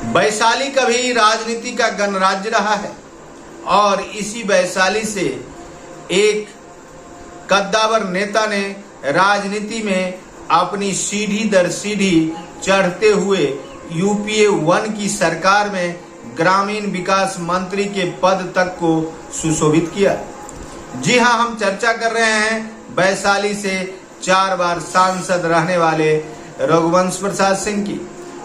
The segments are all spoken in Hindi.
वैशाली कभी राजनीति का गणराज्य रहा है और इसी वैशाली से एक कद्दावर नेता ने राजनीति में अपनी सीढ़ी दर सीढ़ी चढ़ते हुए यूपीए 1 की सरकार में ग्रामीण विकास मंत्री के पद तक को सुशोभित किया। जी हां, हम चर्चा कर रहे हैं वैशाली से 4 बार सांसद रहने वाले रघुवंश प्रसाद सिंह की,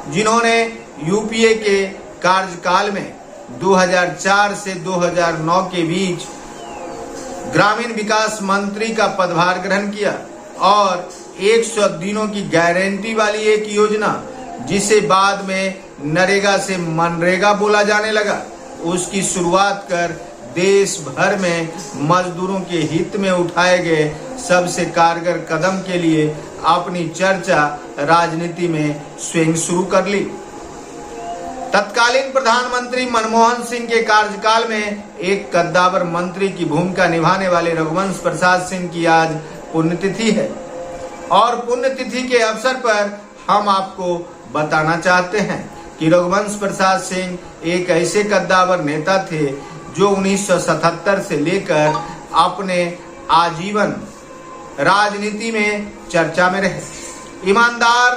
जिन्होंने यूपीए के कार्यकाल में 2004 से 2009 के बीच ग्रामीण विकास मंत्री का पदभार ग्रहण किया और 100 दिनों की गारंटी वाली एक योजना, जिसे बाद में नरेगा से मनरेगा बोला जाने लगा, उसकी शुरुआत कर देश भर में मजदूरों के हित में उठाए गए सबसे कारगर कदम के लिए अपनी चर्चा राजनीति में स्वयं शुरू कर ली। तत्कालीन प्रधानमंत्री मनमोहन सिंह के कार्यकाल में एक कद्दावर मंत्री की भूमिका निभाने वाले रघुवंश प्रसाद सिंह की आज पुण्यतिथि है और पुण्यतिथि के अवसर पर हम आपको बताना चाहते हैं कि रघुवंश प्रसाद सिंह एक ऐसे कद्दावर नेता थे जो 1977 से लेकर अपने आजीवन राजनीति में चर्चा में रहे। ईमानदार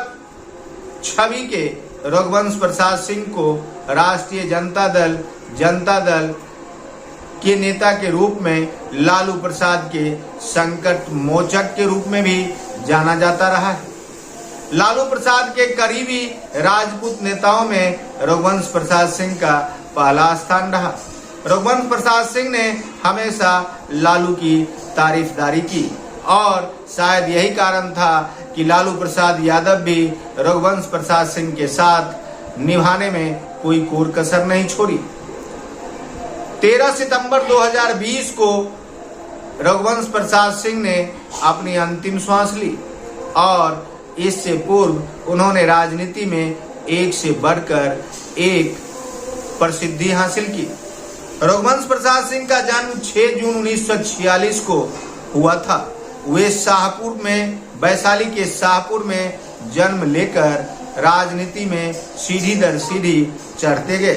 छवि के रघुवंश प्रसाद सिंह को राष्ट्रीय जनता दल के नेता के रूप में लालू प्रसाद के संकट मोचक के रूप में भी जाना जाता रहा है। लालू प्रसाद के करीबी राजपूत नेताओं में रघुवंश प्रसाद सिंह का पहला स्थान रहा। रघुवंश प्रसाद सिंह ने हमेशा लालू की तारीफदारी की और शायद यही कारण था कि लालू प्रसाद यादव भी रघुवंश प्रसाद सिंह के साथ निभाने में कोई कोर कसर नहीं छोड़ी। 13 सितंबर 2020 को रघुवंश प्रसाद सिंह ने अपनी अंतिम श्वास ली और इससे पूर्व उन्होंने राजनीति में एक से बढ़कर एक प्रसिद्धि हासिल की। रघुवंश प्रसाद सिंह का जन्म 6 जून 1946 को हुआ था। वे शाहपुर में, वैशाली के शाहपुर में जन्म लेकर राजनीति में सीढ़ी दर सीढ़ी चढ़ते गए।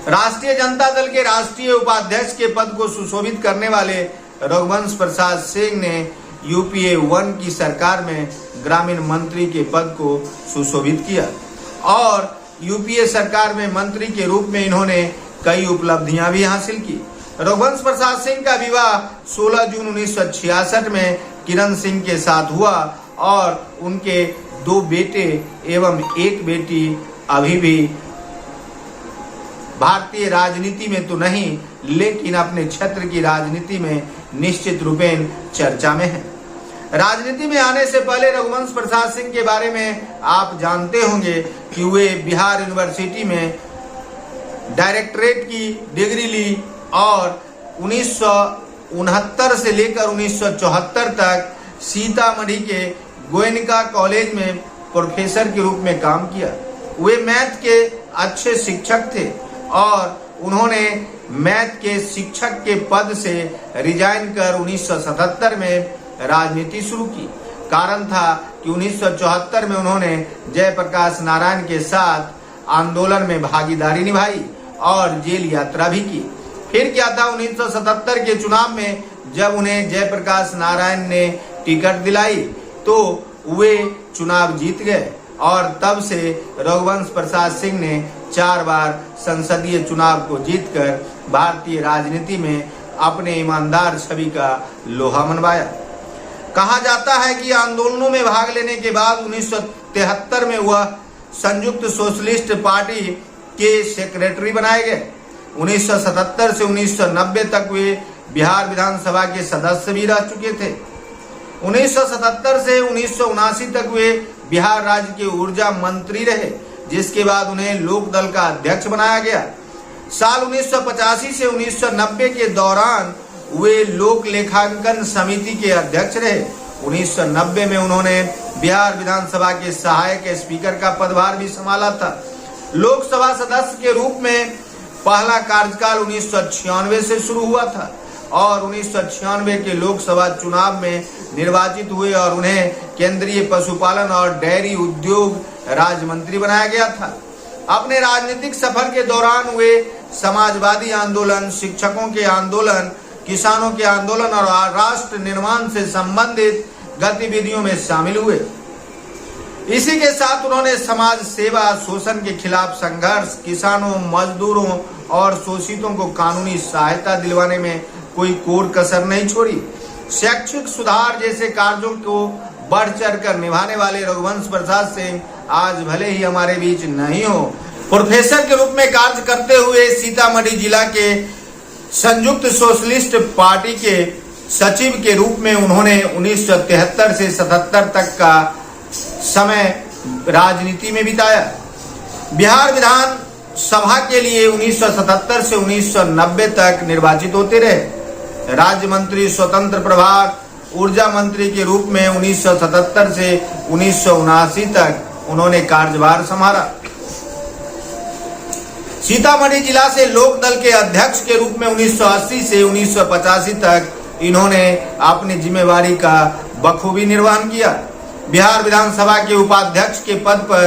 राष्ट्रीय जनता दल के राष्ट्रीय उपाध्यक्ष के पद को सुशोभित करने वाले रघुवंश प्रसाद सिंह ने यूपीए 1 की सरकार में ग्रामीण मंत्री के पद को सुशोभित किया और यूपीए सरकार में मंत्री के रूप में इन्होंने कई उपलब्धियां भी हासिल की। रघुवंश प्रसाद सिंह का विवाह 16 जून 1966 में किरण सिंह के साथ हुआ और उनके 2 बेटे एवं 1 बेटी अभी भी भारतीय राजनीति में तो नहीं, लेकिन अपने क्षेत्र की राजनीति में निश्चित रूपेण चर्चा में है। राजनीति में आने से पहले रघुवंश प्रसाद सिंह के बारे में आप जानते होंगे कि वे बिहार यूनिवर्सिटी में डायरेक्टरेट की डिग्री ली और 1969 से लेकर 1974 तक सीतामढ़ी के गोयनका कॉलेज में प्रोफेसर के रूप में काम किया। वे मैथ के अच्छे शिक्षक थे और उन्होंने मैथ के शिक्षक के पद से रिजाइन कर 1977 में राजनीति शुरू की। कारण था कि 1974 में उन्होंने जयप्रकाश नारायण के साथ आंदोलन में भागीदारी निभाई और जेल यात्रा भी की। फिर क्या था, 1977 के चुनाव में जब उन्हें जयप्रकाश नारायण ने टिकट दिलाई तो वे चुनाव जीत गए और तब से रघुवंश प्रसाद सिंह ने 4 बार संसदीय चुनाव को जीतकर भारतीय राजनीति में अपने ईमानदार छवि का लोहा मनवाया। कहा जाता है कि आंदोलनों में भाग लेने के बाद 1973 में वह संयुक्त सोशलिस्ट पार्टी के सेक्रेटरी बनाए गए। 1977 से 1990 तक वे बिहार विधानसभा के सदस्य भी रह चुके थे। 1977 से 1979 तक वे बिहार राज्य के ऊर्जा मंत्री रहे, जिसके बाद उन्हें लोक दल का अध्यक्ष बनाया गया। साल 1985 से 1990 के दौरान वे लोक लेखांकन समिति के अध्यक्ष रहे। 1990 में उन्होंने बिहार विधानसभा के सहायक स्पीकर का पदभार भी संभाला था। लोकसभा सदस्य के रूप में पहला कार्यकाल 1996 से शुरू हुआ था और 1996 के लोकसभा चुनाव में निर्वाचित हुए और उन्हें केंद्रीय पशुपालन और डेयरी उद्योग राज्य मंत्री बनाया गया था। अपने राजनीतिक सफर के दौरान वे समाजवादी आंदोलन, शिक्षकों के आंदोलन, किसानों के आंदोलन और राष्ट्र निर्माण से संबंधित गतिविधियों में शामिल हुए। इसी के साथ उन्होंने समाज सेवा, शोषण के खिलाफ संघर्ष, किसानों, मजदूरों और शोषितों को कानूनी सहायता दिलवाने में कोई कोर कसर नहीं छोड़ी। शैक्षिक सुधार जैसे कार्यों को बढ़ चढ़ कर निभाने वाले रघुवंश प्रसाद सिंह आज भले ही हमारे बीच नहीं हो, प्रोफेसर के रूप में कार्य करते हुए सीतामढ़ी जिला के संयुक्त सोशलिस्ट पार्टी के सचिव के रूप में उन्होंने 1973 से 77 तक का समय राजनीति में बिताया। बिहार विधान सभा के लिए 1977 से 1990 तक निर्वाचित होते रहे। राज्य मंत्री, स्वतंत्र प्रभार, ऊर्जा मंत्री के रूप में 1977 से 1979 तक उन्होंने कार्यभार संभाला। सीतामढ़ी जिला से लोक दल के अध्यक्ष के रूप में 1980 से 1985 तक इन्होंने अपनी जिम्मेवारी का बखूबी निर्वहन किया। बिहार विधानसभा के उपाध्यक्ष के पद पर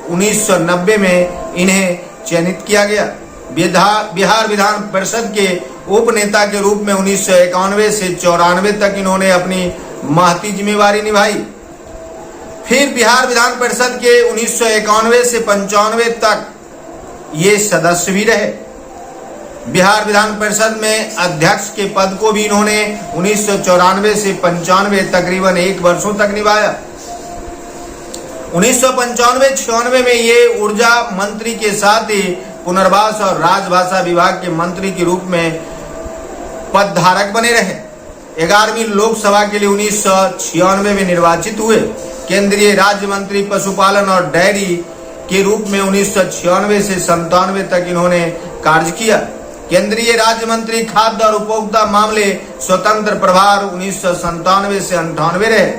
1990 में इन्हें चयनित किया गया। बिहार विधान परिषद के उप नेता के रूप में 1991 से 94 तक इन्होंने अपनी महती जिम्मेवारी निभाई। फिर बिहार विधान परिषद के 1991 से 95 तक ये सदस्य भी रहे। बिहार विधान परिषद में अध्यक्ष के पद को भी इन्होंने 1994 से 95 तकरीबन 1 वर्षों तक निभाया। 1995-96 में ये ऊर्जा मंत्री के साथ ही पुनर्वास और राजभाषा विभाग के मंत्री के रूप में पदधारक बने रहे। 11वीं लोकसभा के लिए 1996 में निर्वाचित हुए। केंद्रीय राज्य मंत्री पशुपालन और डेयरी के रूप में 1996 से 97 तक इन्होंने कार्य किया। केंद्रीय राज्य मंत्री खाद्य और उपभोक्ता मामले, स्वतंत्र प्रभार 1997 से 98 रहे।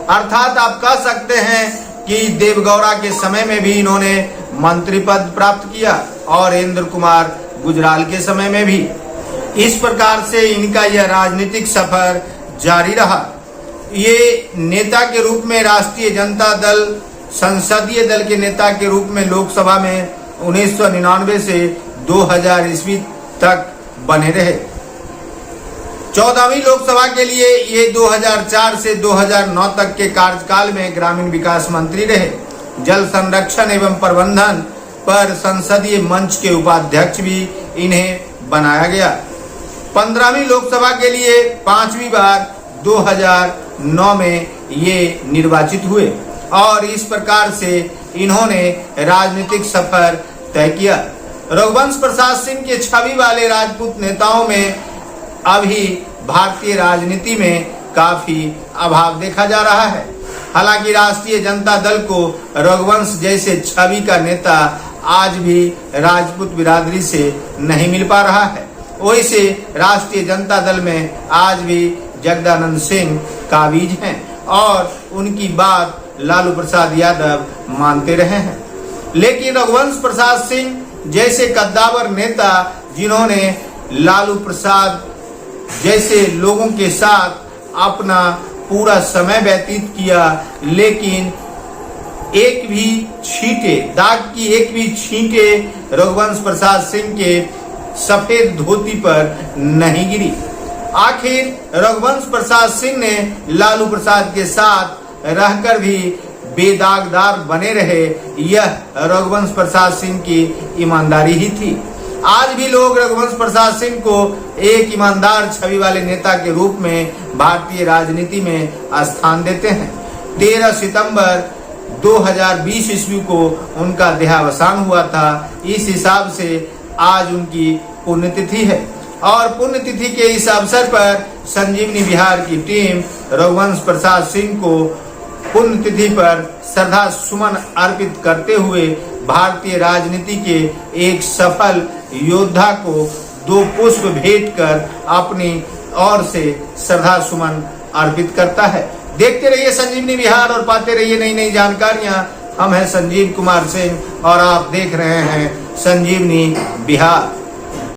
अर्थात आप कह सकते हैं कि देवगौड़ा के समय में भी इन्होंने मंत्री पद प्राप्त किया और इंद्र कुमार गुजराल के समय में भी। इस प्रकार से इनका यह राजनीतिक सफर जारी रहा। ये नेता के रूप में राष्ट्रीय जनता दल, संसदीय दल के नेता के रूप में लोकसभा में 1999 से 2000 ईस्वी तक बने रहे। 14वीं लोकसभा के लिए ये 2004 से 2009 तक के कार्यकाल में ग्रामीण विकास मंत्री रहे। जल संरक्षण एवं प्रबंधन पर संसदीय मंच के उपाध्यक्ष भी इन्हें बनाया गया। 15वीं लोकसभा के लिए 5वीं बार 2009 में ये निर्वाचित हुए और इस प्रकार से इन्होंने राजनीतिक सफर तय किया। रघुवंश प्रसाद सिंह के छवि वाले राजपूत नेताओं में अभी भारतीय राजनीति में काफी अभाव देखा जा रहा है। हालांकि राष्ट्रीय जनता दल को रघुवंश जैसे छवि का नेता आज भी राजपूत बिरादरी से नहीं मिल पा रहा है। वही से राष्ट्रीय जनता दल में आज भी जगदानंद सिंह काबिज हैं और उनकी बात लालू प्रसाद यादव मानते रहे हैं। लेकिन रघुवंश प्रसाद सिंह जैसे कद्दावर नेता, जिन्होंने लालू प्रसाद जैसे लोगों के साथ अपना पूरा समय व्यतीत किया, लेकिन एक भी छींटे, दाग की एक भी छींटे रघुवंश प्रसाद सिंह के सफेद धोती पर नहीं गिरी। आखिर रघुवंश प्रसाद सिंह ने लालू प्रसाद के साथ रहकर भी बेदागदार बने रहे। यह रघुवंश प्रसाद सिंह की ईमानदारी ही थी। आज भी लोग रघुवंश प्रसाद सिंह को एक ईमानदार छवि वाले नेता के रूप में भारतीय राजनीति में स्थान देते हैं। 13 सितंबर 2020 ईस्वी को उनका देहावसान हुआ था। इस हिसाब से आज उनकी पुण्यतिथि है और पुण्यतिथि के इस अवसर पर संजीवनी बिहार की टीम रघुवंश प्रसाद सिंह को पुण्यतिथि पर श्रद्धा सुमन अर्पित करते हुए भारतीय राजनीति के एक सफल योद्धा को 2 पुष्प भेंट कर अपनी ओर से श्रद्धा सुमन अर्पित करता है। देखते रहिए संजीवनी बिहार और पाते रहिए नई नई जानकारियां। हम हैं संजीव कुमार सिंह और आप देख रहे हैं संजीवनी बिहार।